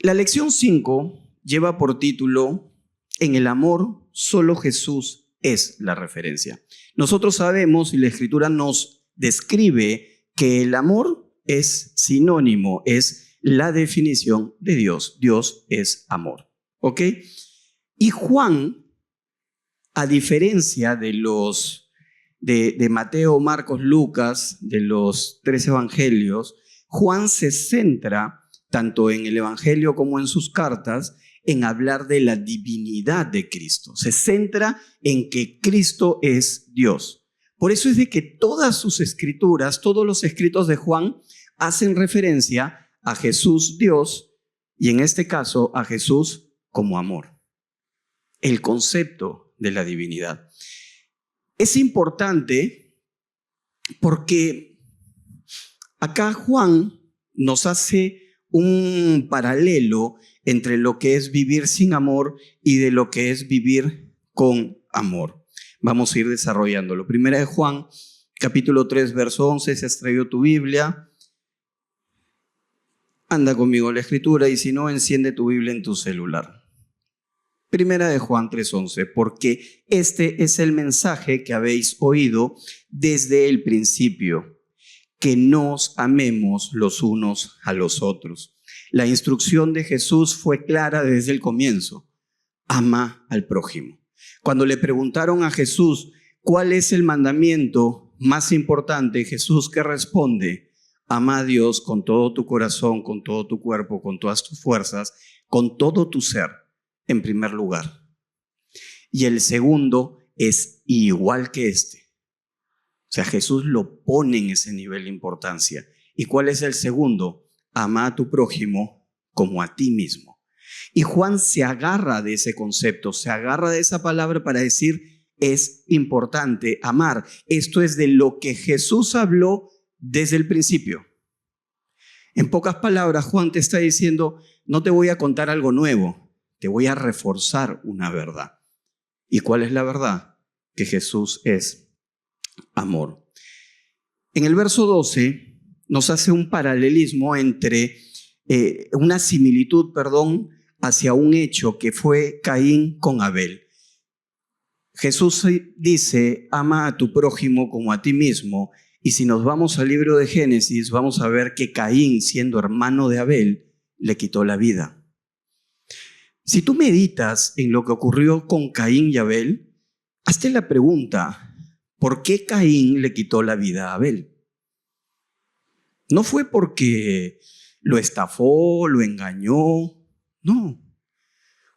La lección 5 lleva por título: En el amor, solo Jesús es la referencia. Nosotros sabemos, y la Escritura nos describe, que el amor es sinónimo, es la definición de Dios. Dios es amor. ¿Ok? Y Juan, a diferencia de Mateo, Marcos, Lucas, de los 3 evangelios, Juan se centra, tanto en el evangelio como en sus cartas, en hablar de la divinidad de Cristo. Se centra en que Cristo es Dios. Por eso es de que todas sus escrituras, todos los escritos de Juan, hacen referencia a Jesús Dios, y en este caso a Jesús como amor. El concepto de la divinidad es importante porque acá Juan nos hace un paralelo entre lo que es vivir sin amor y de lo que es vivir con amor. Vamos a ir desarrollándolo. Primera de Juan, capítulo 3, verso 11. Si has traído tu Biblia, anda conmigo a la escritura, y si no, enciende tu Biblia en tu celular. Primera de Juan 3:11, porque este es el mensaje que habéis oído desde el principio, que nos amemos los unos a los otros. La instrucción de Jesús fue clara desde el comienzo: ama al prójimo. Cuando le preguntaron a Jesús cuál es el mandamiento más importante, Jesús, ¿qué responde? Ama a Dios con todo tu corazón, con todo tu cuerpo, con todas tus fuerzas, con todo tu ser, en primer lugar. Y el segundo es igual que este. O sea, Jesús lo pone en ese nivel de importancia. ¿Y cuál es el segundo? Ama a tu prójimo como a ti mismo. Y Juan se agarra de ese concepto, se agarra de esa palabra para decir: es importante amar. Esto es de lo que Jesús habló desde el principio. En pocas palabras, Juan te está diciendo: no te voy a contar algo nuevo, te voy a reforzar una verdad. ¿Y cuál es la verdad? Que Jesús es amor. En el verso 12 nos hace un paralelismo entre una similitud, hacia un hecho que fue Caín con Abel. Jesús dice: ama a tu prójimo como a ti mismo. Y si nos vamos al libro de Génesis, vamos a ver que Caín, siendo hermano de Abel, le quitó la vida. Si tú meditas en lo que ocurrió con Caín y Abel, hazte la pregunta: ¿por qué Caín le quitó la vida a Abel? No fue porque lo estafó, lo engañó, no.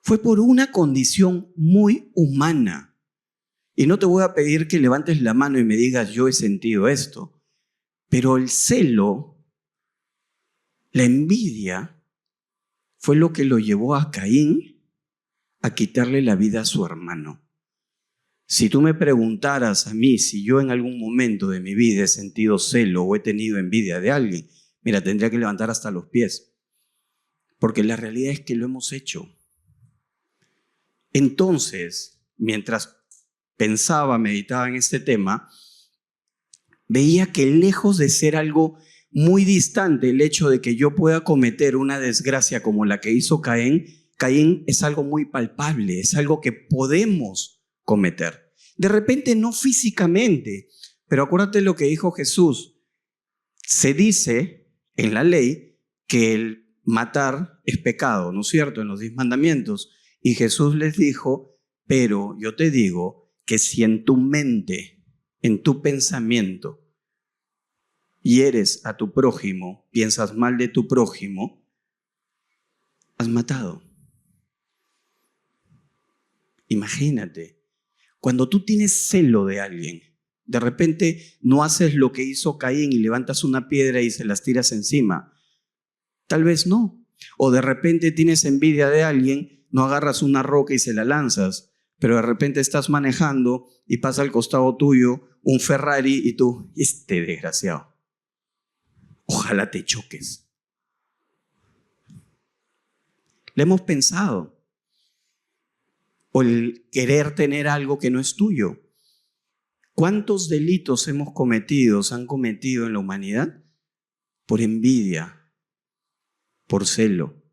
Fue por una condición muy humana. Y no te voy a pedir que levantes la mano y me digas: yo he sentido esto. Pero el celo, la envidia, fue lo que lo llevó a Caín a quitarle la vida a su hermano. Si tú me preguntaras a mí si yo en algún momento de mi vida he sentido celo o he tenido envidia de alguien, mira, tendría que levantar hasta los pies. Porque la realidad es que lo hemos hecho. Entonces, mientras pensaba, meditaba en este tema, veía que lejos de ser algo muy distante el hecho de que yo pueda cometer una desgracia como la que hizo Caín, Caín es algo muy palpable, es algo que podemos cometer. De repente no físicamente, pero acuérdate lo que dijo Jesús. Se dice en la ley que el matar es pecado, ¿no es cierto? En los 10 mandamientos. Y Jesús les dijo: pero yo te digo que si en tu mente, en tu pensamiento, hieres a tu prójimo, piensas mal de tu prójimo, has matado. Imagínate, cuando tú tienes celo de alguien, de repente no haces lo que hizo Caín y levantas una piedra y se las tiras encima. Tal vez no. O de repente tienes envidia de alguien, no agarras una roca y se la lanzas, pero de repente estás manejando y pasa al costado tuyo un Ferrari y tú: este desgraciado, ojalá te choques. Le hemos pensado. O el querer tener algo que no es tuyo. ¿Cuántos delitos se han cometido en la humanidad? Por envidia, por celo.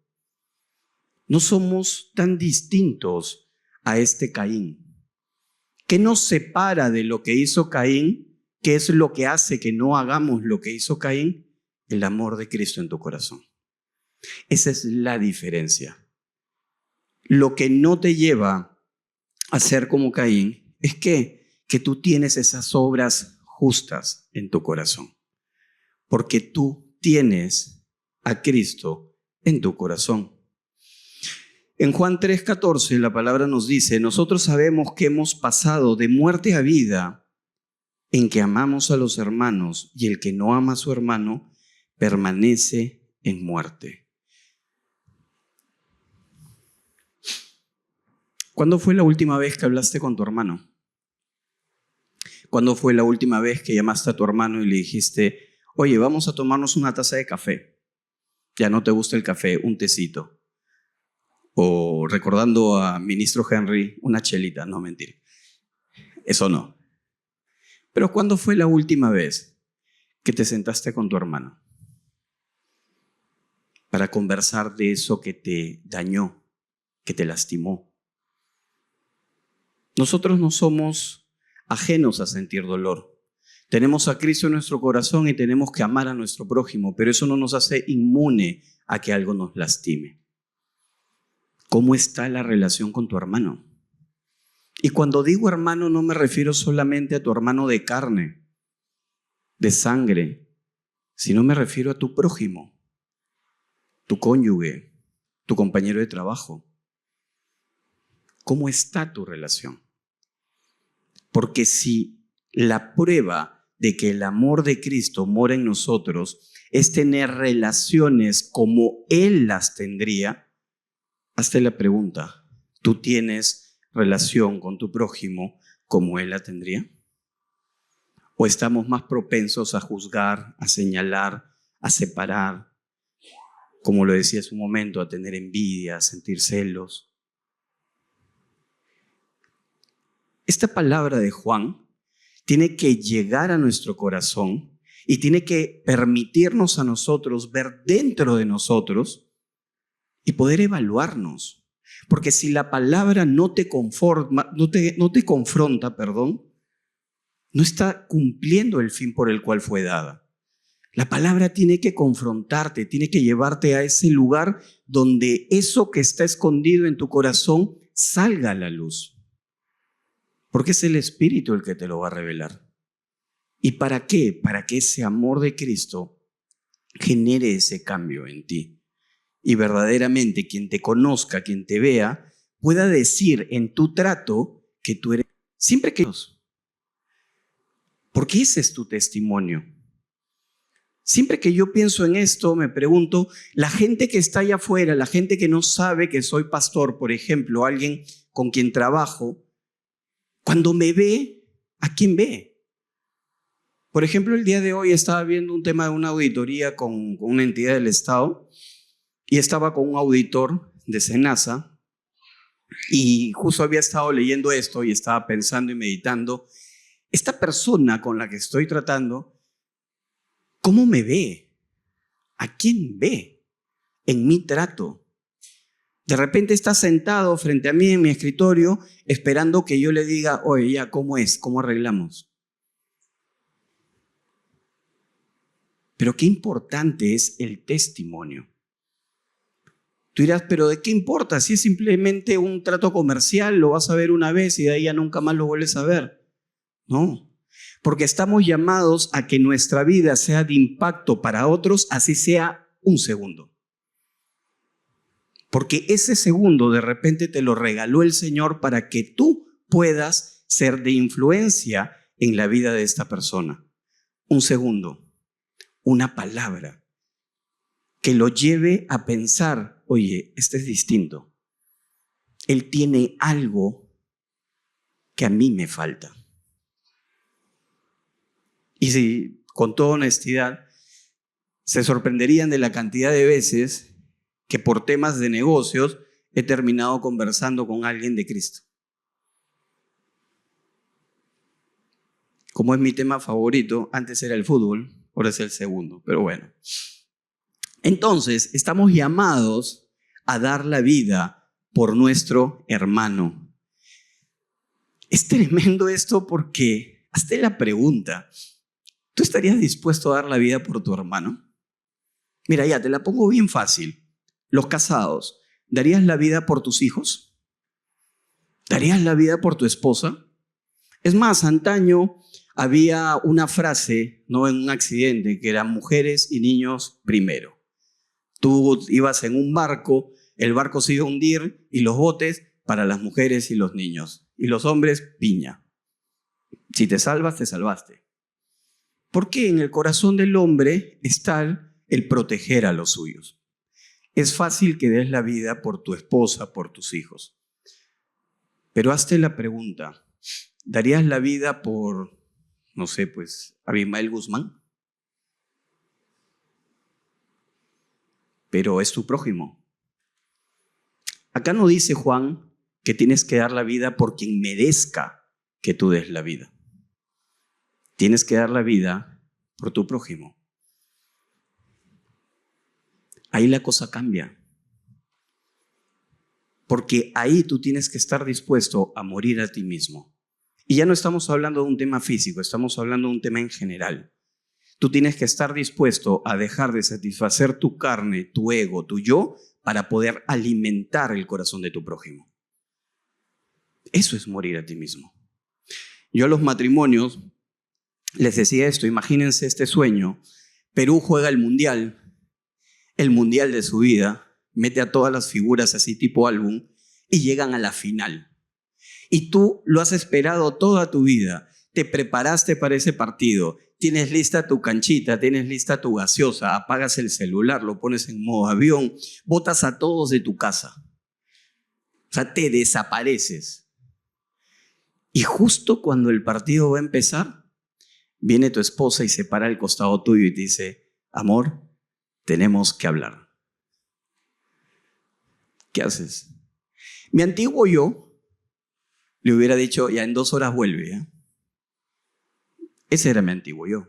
no somos tan distintos a este Caín. ¿Qué nos separa de lo que hizo Caín? ¿Qué es lo que hace que no hagamos lo que hizo Caín? El amor de Cristo en tu corazón. Esa es la diferencia. Lo que no te lleva a ser como Caín es que tú tienes esas obras justas en tu corazón. Porque tú tienes a Cristo en tu corazón. En Juan 3:14 la palabra nos dice, nosotros sabemos que hemos pasado de muerte a vida en que amamos a los hermanos y el que no ama a su hermano permanece en muerte. ¿Cuándo fue la última vez que hablaste con tu hermano? ¿Cuándo fue la última vez que llamaste a tu hermano y le dijiste, oye, vamos a tomarnos una taza de café? Ya no te gusta el café, un tecito. O recordando a ministro Henry, una chelita, no mentira. Eso no. Pero ¿cuándo fue la última vez que te sentaste con tu hermano para conversar de eso que te dañó, que te lastimó? Nosotros no somos ajenos a sentir dolor. Tenemos a Cristo en nuestro corazón y tenemos que amar a nuestro prójimo, pero eso no nos hace inmune a que algo nos lastime. ¿Cómo está la relación con tu hermano? Y cuando digo hermano no me refiero solamente a tu hermano de carne, de sangre, sino me refiero a tu prójimo, tu cónyuge, tu compañero de trabajo. ¿Cómo está tu relación? Porque si la prueba de que el amor de Cristo mora en nosotros es tener relaciones como Él las tendría, hazte la pregunta, ¿tú tienes relación con tu prójimo como Él la tendría? ¿O estamos más propensos a juzgar, a señalar, a separar, como lo decía hace un momento, a tener envidia, a sentir celos? Esta palabra de Juan tiene que llegar a nuestro corazón y tiene que permitirnos a nosotros ver dentro de nosotros y poder evaluarnos. Porque si la palabra no te confronta, no está cumpliendo el fin por el cual fue dada. La palabra tiene que confrontarte, tiene que llevarte a ese lugar donde eso que está escondido en tu corazón salga a la luz. Porque es el Espíritu el que te lo va a revelar. ¿Y para qué? Para que ese amor de Cristo genere ese cambio en ti. Y verdaderamente quien te conozca, quien te vea, pueda decir en tu trato que tú eres siempre que Dios. Porque ese es tu testimonio. Siempre que yo pienso en esto, me pregunto, la gente que está allá afuera, la gente que no sabe que soy pastor, por ejemplo, alguien con quien trabajo, cuando me ve, ¿a quién ve? Por ejemplo, el día de hoy estaba viendo un tema de una auditoría con una entidad del Estado y estaba con un auditor de SENASA y justo había estado leyendo esto y estaba pensando y meditando, esta persona con la que estoy tratando, ¿cómo me ve? ¿A quién ve en mi trato? De repente está sentado frente a mí en mi escritorio esperando que yo le diga, oye, ya, ¿cómo es? ¿Cómo arreglamos? Pero qué importante es el testimonio. Tú dirás, pero ¿de qué importa? Si es simplemente un trato comercial, lo vas a ver una vez y de ahí ya nunca más lo vuelves a ver. No, porque estamos llamados a que nuestra vida sea de impacto para otros, así sea un segundo. Porque ese segundo de repente te lo regaló el Señor para que tú puedas ser de influencia en la vida de esta persona. Un segundo, una palabra que lo lleve a pensar, oye, este es distinto. Él tiene algo que a mí me falta. Y si, con toda honestidad, se sorprenderían de la cantidad de veces que por temas de negocios he terminado conversando con alguien de Cristo. Como es mi tema favorito, antes era el fútbol, ahora es el segundo, pero bueno. Entonces, estamos llamados a dar la vida por nuestro hermano. Es tremendo esto porque hazte la pregunta, ¿tú estarías dispuesto a dar la vida por tu hermano? Mira, ya te la pongo bien fácil. Los casados, ¿darías la vida por tus hijos? ¿Darías la vida por tu esposa? Es más, antaño había una frase, no en un accidente, que era mujeres y niños primero. Tú ibas en un barco, el barco se iba a hundir y los botes para las mujeres y los niños. Y los hombres, piña. Si te salvas, te salvaste. Porque en el corazón del hombre está el proteger a los suyos. Es fácil que des la vida por tu esposa, por tus hijos. Pero hazte la pregunta, ¿darías la vida por, no sé, pues, Abimael Guzmán? Pero es tu prójimo. Acá no dice Juan que tienes que dar la vida por quien merezca que tú des la vida. Tienes que dar la vida por tu prójimo. Ahí la cosa cambia. Porque ahí tú tienes que estar dispuesto a morir a ti mismo. Y ya no estamos hablando de un tema físico, estamos hablando de un tema en general. Tú tienes que estar dispuesto a dejar de satisfacer tu carne, tu ego, tu yo, para poder alimentar el corazón de tu prójimo. Eso es morir a ti mismo. Yo a los matrimonios les decía esto, imagínense este sueño. Perú juega el mundial de su vida, mete a todas las figuras así tipo álbum y llegan a la final. Y tú lo has esperado toda tu vida, te preparaste para ese partido, tienes lista tu canchita, tienes lista tu gaseosa, apagas el celular, lo pones en modo avión, botas a todos de tu casa. O sea, te desapareces. Y justo cuando el partido va a empezar, viene tu esposa y se para al costado tuyo y te dice, amor, tenemos que hablar. ¿Qué haces? Mi antiguo yo le hubiera dicho, ya en 2 horas vuelve. ¿Eh? Ese era mi antiguo yo.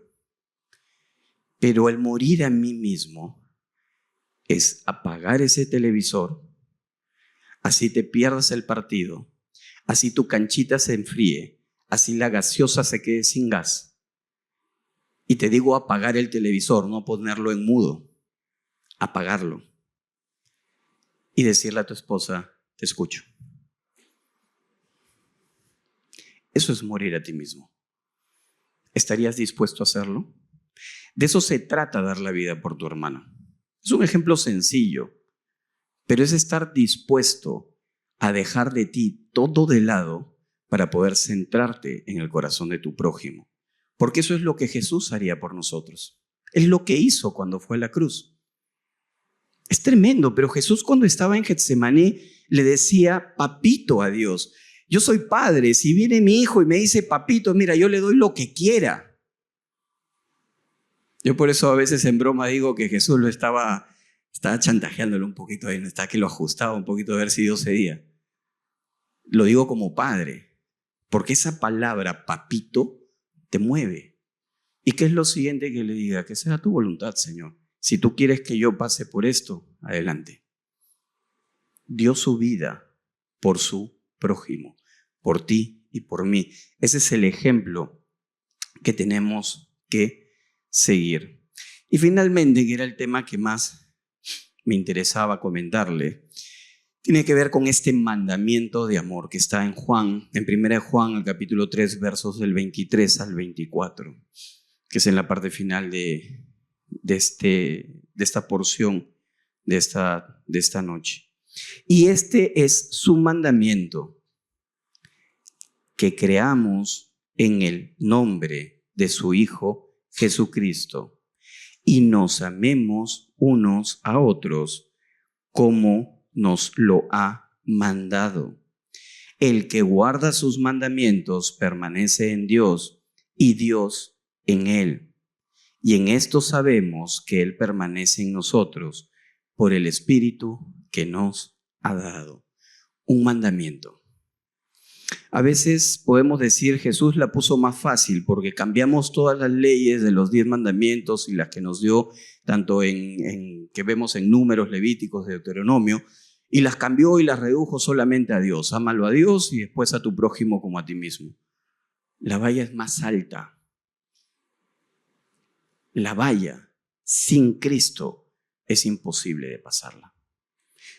Pero el morir a mí mismo es apagar ese televisor, así te pierdas el partido, así tu canchita se enfríe, así la gaseosa se quede sin gas. Y te digo apagar el televisor, no ponerlo en mudo, apagarlo. Y decirle a tu esposa, te escucho. Eso es morir a ti mismo. ¿Estarías dispuesto a hacerlo? De eso se trata dar la vida por tu hermano. Es un ejemplo sencillo, pero es estar dispuesto a dejar de ti todo de lado para poder centrarte en el corazón de tu prójimo. Porque eso es lo que Jesús haría por nosotros. Es lo que hizo cuando fue a la cruz. Es tremendo, pero Jesús cuando estaba en Getsemaní le decía papito a Dios. Yo soy padre, si viene mi hijo y me dice papito, mira, yo le doy lo que quiera. Yo por eso a veces en broma digo que Jesús estaba chantajeándolo un poquito ahí, está que lo ajustaba un poquito a ver si Dios cedía. Lo digo como padre, porque esa palabra papito te mueve. ¿Y qué es lo siguiente que le diga? Que sea tu voluntad, Señor. Si tú quieres que yo pase por esto, adelante. Dio su vida por su prójimo, por ti y por mí. Ese es el ejemplo que tenemos que seguir. Y finalmente, que era el tema que más me interesaba comentarle, tiene que ver con este mandamiento de amor que está en Juan, en 1 Juan, el capítulo 3, versos del 23 al 24, que es en la parte final de esta porción de esta noche. Y este es su mandamiento, que creamos en el nombre de su Hijo Jesucristo y nos amemos unos a otros como nos lo ha mandado. El que guarda sus mandamientos permanece en Dios y Dios en él. Y en esto sabemos que Él permanece en nosotros por el Espíritu que nos ha dado. Un mandamiento. A veces podemos decir Jesús la puso más fácil porque cambiamos todas las leyes de los 10 mandamientos y las que nos dio tanto que vemos en Números, Levíticos, Deuteronomio, y las cambió y las redujo solamente a Dios. Ámalo a Dios y después a tu prójimo como a ti mismo. La valla es más alta. La valla sin Cristo es imposible de pasarla.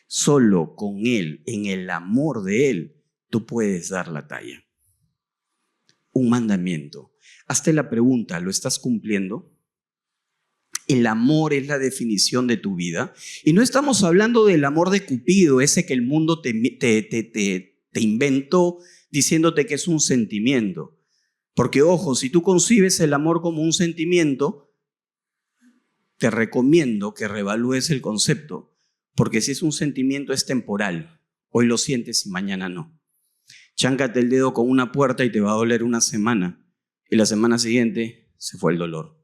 Solo con Él, en el amor de Él, tú puedes dar la talla. Un mandamiento. Hazte la pregunta, ¿lo estás cumpliendo? El amor es la definición de tu vida. Y no estamos hablando del amor de Cupido, ese que el mundo te inventó diciéndote que es un sentimiento. Porque, ojo, si tú concibes el amor como un sentimiento, te recomiendo que reevalúes el concepto. Porque si es un sentimiento es temporal. Hoy lo sientes y mañana no. Cháncate el dedo con una puerta y te va a doler una semana. Y la semana siguiente se fue el dolor.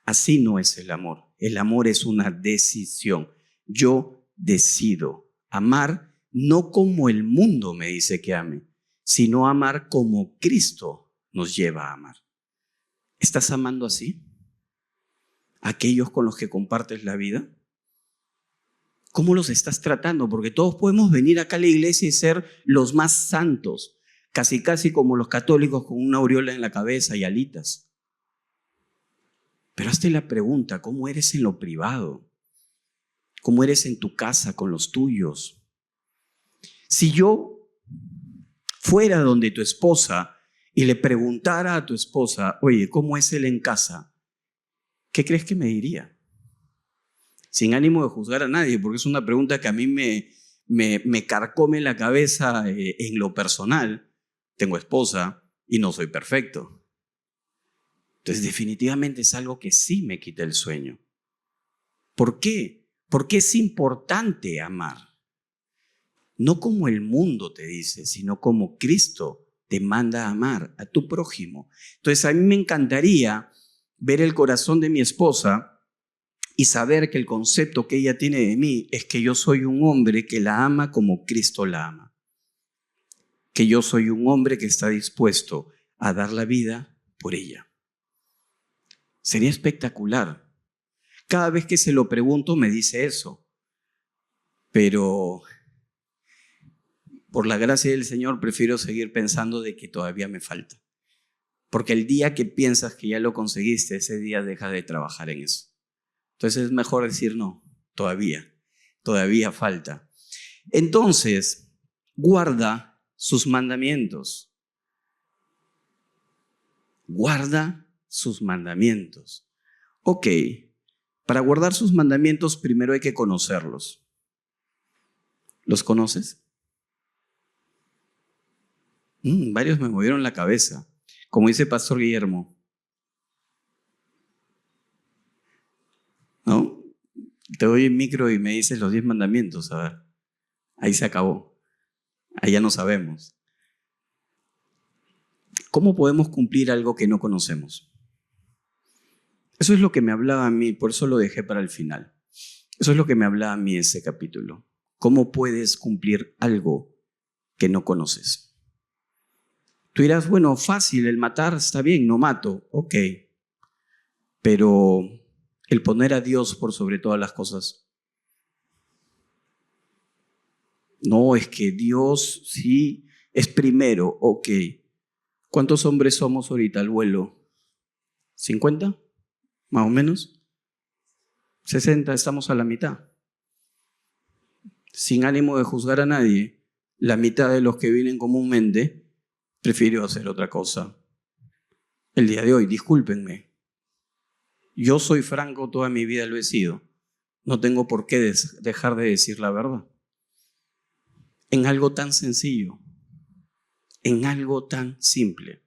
Así no es el amor. El amor es una decisión. Yo decido amar no como el mundo me dice que ame, sino amar como Cristo nos lleva a amar. ¿Estás amando así? ¿Aquellos con los que compartes la vida? ¿Cómo los estás tratando? Porque todos podemos venir acá a la iglesia y ser los más santos, casi como los católicos con una aureola en la cabeza y alitas. Pero hazte la pregunta, ¿cómo eres en lo privado? ¿Cómo eres en tu casa con los tuyos? Si yo fuera donde tu esposa y le preguntara a tu esposa, oye, ¿cómo es él en casa? ¿Qué crees que me diría? Sin ánimo de juzgar a nadie, porque es una pregunta que a mí me carcome la cabeza en lo personal. Tengo esposa y no soy perfecto. Entonces, definitivamente es algo que sí me quita el sueño. ¿Por qué? Porque es importante amar. No como el mundo te dice, sino como Cristo te manda a amar a tu prójimo. Entonces, a mí me encantaría ver el corazón de mi esposa y saber que el concepto que ella tiene de mí es que yo soy un hombre que la ama como Cristo la ama. Que yo soy un hombre que está dispuesto a dar la vida por ella. Sería espectacular. Cada vez que se lo pregunto me dice eso. Pero por la gracia del Señor prefiero seguir pensando de que todavía me falta. Porque el día que piensas que ya lo conseguiste, ese día dejas de trabajar en eso. Entonces es mejor decir no, todavía falta. Entonces, guarda sus mandamientos. Guarda sus mandamientos. Ok, para guardar sus mandamientos primero hay que conocerlos. ¿Los conoces? Varios me movieron la cabeza. Como dice Pastor Guillermo. ¿No? Te doy el micro y me dices los 10 mandamientos. A ver, ahí se acabó. Ahí ya no sabemos. ¿Cómo podemos cumplir algo que no conocemos? Eso es lo que me hablaba a mí, por eso lo dejé para el final. Eso es lo que me hablaba a mí ese capítulo. ¿Cómo puedes cumplir algo que no conoces? Tú dirás, bueno, fácil, el matar está bien, no mato, ok. Pero el poner a Dios por sobre todas las cosas. No, es que Dios sí es primero, ok. ¿Cuántos hombres somos ahorita al vuelo? ¿50? Más o menos. 60, estamos a la mitad. Sin ánimo de juzgar a nadie, la mitad de los que vienen comúnmente prefirió hacer otra cosa. El día de hoy, discúlpenme, yo soy franco, toda mi vida lo he sido. No tengo por qué dejar de decir la verdad. En algo tan sencillo, en algo tan simple.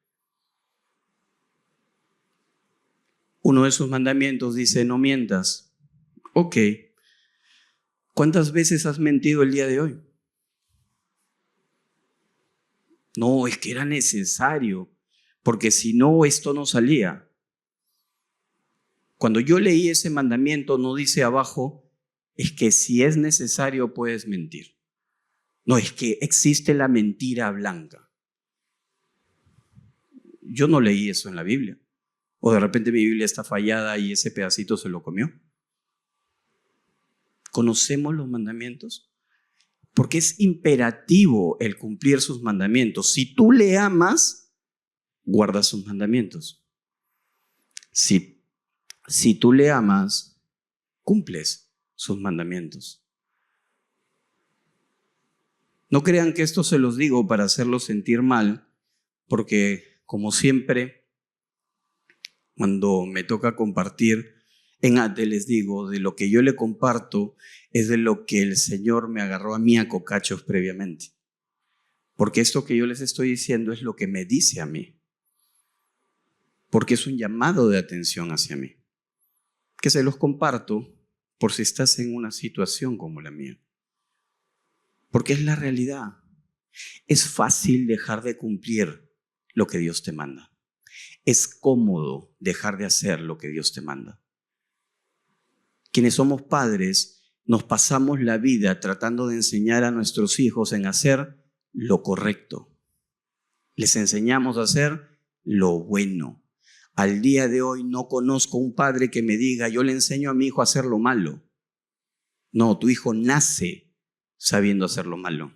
Uno de sus mandamientos dice, no mientas. Ok. ¿Cuántas veces has mentido el día de hoy? No, es que era necesario, porque si no, esto no salía. Cuando yo leí ese mandamiento, no dice abajo, es que si es necesario puedes mentir. No, es que existe la mentira blanca. Yo no leí eso en la Biblia. O de repente mi Biblia está fallada y ese pedacito se lo comió. ¿Conocemos los mandamientos? Porque es imperativo el cumplir sus mandamientos. Si tú le amas, guarda sus mandamientos. Si tú le amas, cumples sus mandamientos. No crean que esto se los digo para hacerlos sentir mal, porque como siempre, cuando me toca compartir en ATE, les digo, de lo que yo le comparto es de lo que el Señor me agarró a mí a cocachos previamente. Porque esto que yo les estoy diciendo es lo que me dice a mí. Porque es un llamado de atención hacia mí. Que se los comparto por si estás en una situación como la mía. Porque es la realidad. Es fácil dejar de cumplir lo que Dios te manda. Es cómodo dejar de hacer lo que Dios te manda. Quienes somos padres, nos pasamos la vida tratando de enseñar a nuestros hijos en hacer lo correcto. Les enseñamos a hacer lo bueno. Al día de hoy no conozco un padre que me diga, yo le enseño a mi hijo a hacer lo malo. No, tu hijo nace sabiendo hacer lo malo.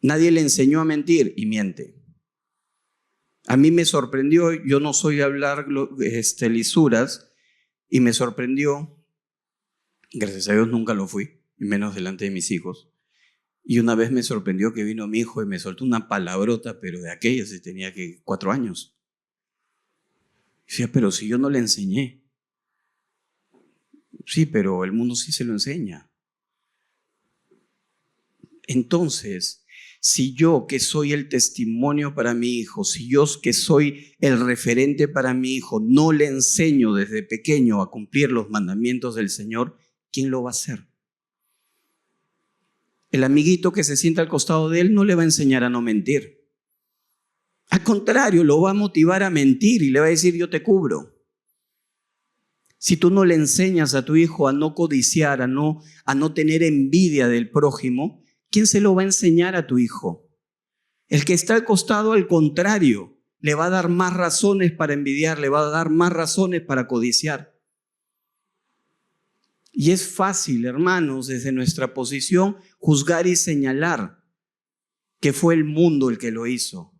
Nadie le enseñó a mentir y miente. A mí me sorprendió, yo no soy de hablar lisuras, y me sorprendió, gracias a Dios nunca lo fui, y menos delante de mis hijos. Y una vez me sorprendió que vino mi hijo y me soltó una palabrota, pero de aquellas, y tenía 4 años. Y decía, pero si yo no le enseñé. Sí, pero el mundo sí se lo enseña. Entonces, si yo que soy el testimonio para mi hijo, si yo que soy el referente para mi hijo, no le enseño desde pequeño a cumplir los mandamientos del Señor, ¿quién lo va a hacer? El amiguito que se sienta al costado de él no le va a enseñar a no mentir. Al contrario, lo va a motivar a mentir y le va a decir, yo te cubro. Si tú no le enseñas a tu hijo a no codiciar, a no tener envidia del prójimo, ¿quién se lo va a enseñar a tu hijo? El que está al costado, al contrario, le va a dar más razones para envidiar, le va a dar más razones para codiciar. Y es fácil, hermanos, desde nuestra posición, juzgar y señalar que fue el mundo el que lo hizo.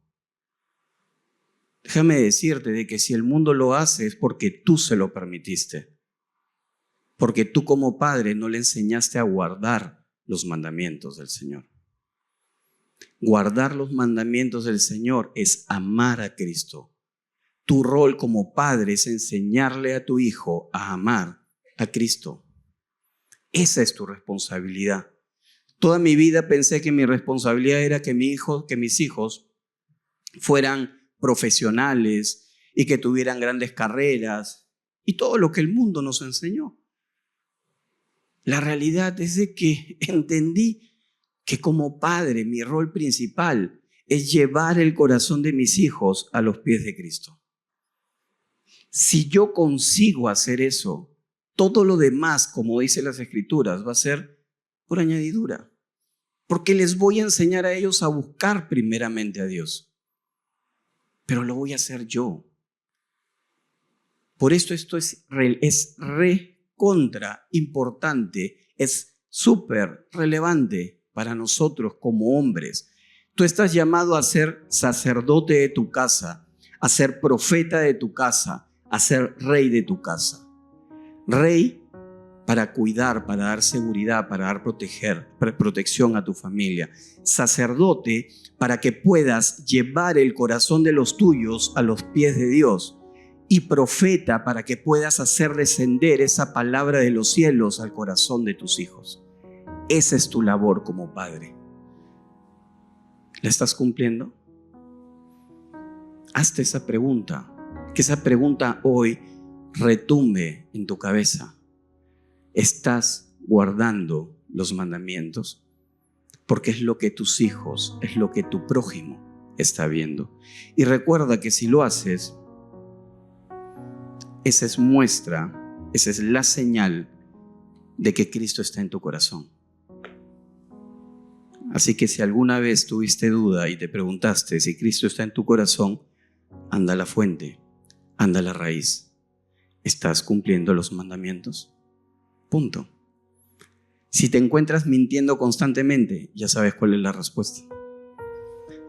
Déjame decirte de que si el mundo lo hace es porque tú se lo permitiste. Porque tú como padre no le enseñaste a guardar los mandamientos del Señor. Guardar los mandamientos del Señor es amar a Cristo. Tu rol como padre es enseñarle a tu hijo a amar a Cristo. Esa es tu responsabilidad. Toda mi vida pensé que mi responsabilidad era que mis hijos fueran profesionales y que tuvieran grandes carreras y todo lo que el mundo nos enseñó. La realidad es de que entendí que como padre mi rol principal es llevar el corazón de mis hijos a los pies de Cristo. Si yo consigo hacer eso, todo lo demás, como dicen las Escrituras, va a ser por añadidura. Porque les voy a enseñar a ellos a buscar primeramente a Dios. Pero lo voy a hacer yo. Por esto es recontra importante, es súper relevante para nosotros como hombres. Tú estás llamado a ser sacerdote de tu casa, a ser profeta de tu casa, a ser rey de tu casa. Rey para cuidar, para dar seguridad, para dar protección a tu familia. Sacerdote para que puedas llevar el corazón de los tuyos a los pies de Dios. Y profeta para que puedas hacer descender esa palabra de los cielos al corazón de tus hijos. Esa es tu labor como padre. ¿La estás cumpliendo? Hazte esa pregunta. Que esa pregunta hoy retumbe en tu cabeza. ¿Estás guardando los mandamientos? Porque es lo que tus hijos, es lo que tu prójimo está viendo. Y recuerda que si lo haces, esa es muestra, esa es la señal de que Cristo está en tu corazón. Así que si alguna vez tuviste duda y te preguntaste si Cristo está en tu corazón, anda a la fuente, anda a la raíz. ¿Estás cumpliendo los mandamientos? Punto. Si te encuentras mintiendo constantemente, ya sabes cuál es la respuesta.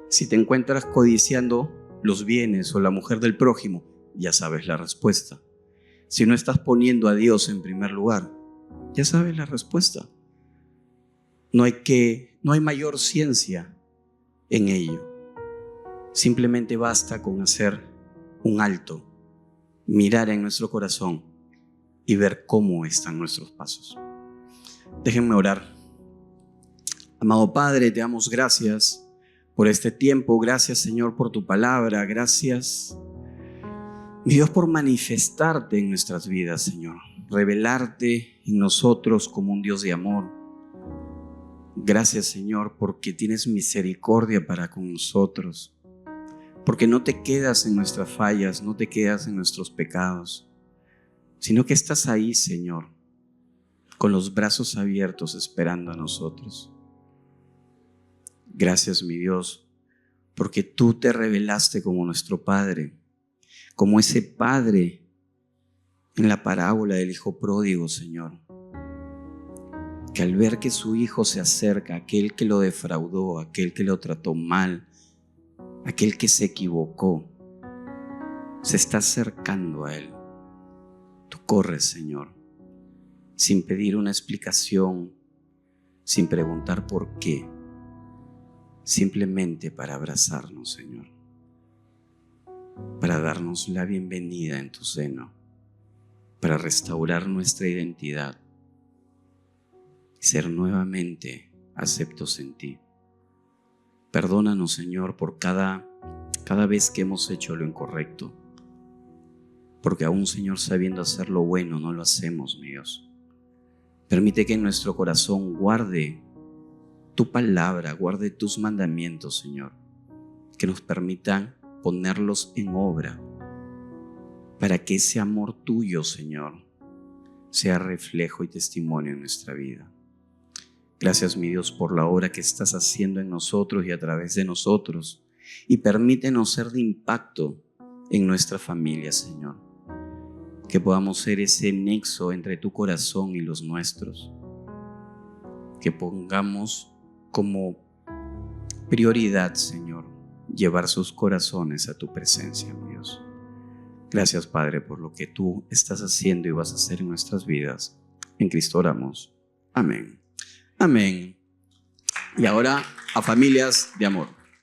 Si te encuentras codiciando los bienes o la mujer del prójimo, ya sabes la respuesta. Si no estás poniendo a Dios en primer lugar, ya sabes la respuesta. No hay mayor ciencia en ello. Simplemente basta con hacer un alto, mirar en nuestro corazón y ver cómo están nuestros pasos. Déjenme orar. Amado Padre, te damos gracias por este tiempo. Gracias, Señor, por tu palabra. Gracias, mi Dios, por manifestarte en nuestras vidas, Señor. Revelarte en nosotros como un Dios de amor. Gracias, Señor, porque tienes misericordia para con nosotros. Porque no te quedas en nuestras fallas, no te quedas en nuestros pecados, sino que estás ahí, Señor, con los brazos abiertos esperando a nosotros. Gracias, mi Dios, porque tú te revelaste como nuestro Padre, como ese Padre en la parábola del Hijo Pródigo, Señor, que al ver que su Hijo se acerca, aquel que lo defraudó, aquel que lo trató mal, aquel que se equivocó, se está acercando a Él. Tú corres, Señor, sin pedir una explicación, sin preguntar por qué, simplemente para abrazarnos, Señor, para darnos la bienvenida en tu seno, para restaurar nuestra identidad y ser nuevamente aceptos en ti. Perdónanos, Señor, por cada vez que hemos hecho lo incorrecto, porque aún, Señor, sabiendo hacer lo bueno, no lo hacemos, mi Dios. Permite que en nuestro corazón guarde tu palabra, guarde tus mandamientos, Señor, que nos permitan ponerlos en obra para que ese amor tuyo, Señor, sea reflejo y testimonio en nuestra vida. Gracias, mi Dios, por la obra que estás haciendo en nosotros y a través de nosotros, y permítenos ser de impacto en nuestra familia, Señor. Que podamos ser ese nexo entre tu corazón y los nuestros. Que pongamos como prioridad, Señor, llevar sus corazones a tu presencia, mi Dios. Gracias, Padre, por lo que tú estás haciendo y vas a hacer en nuestras vidas. En Cristo oramos. Amén. Amén. Y ahora a familias de amor.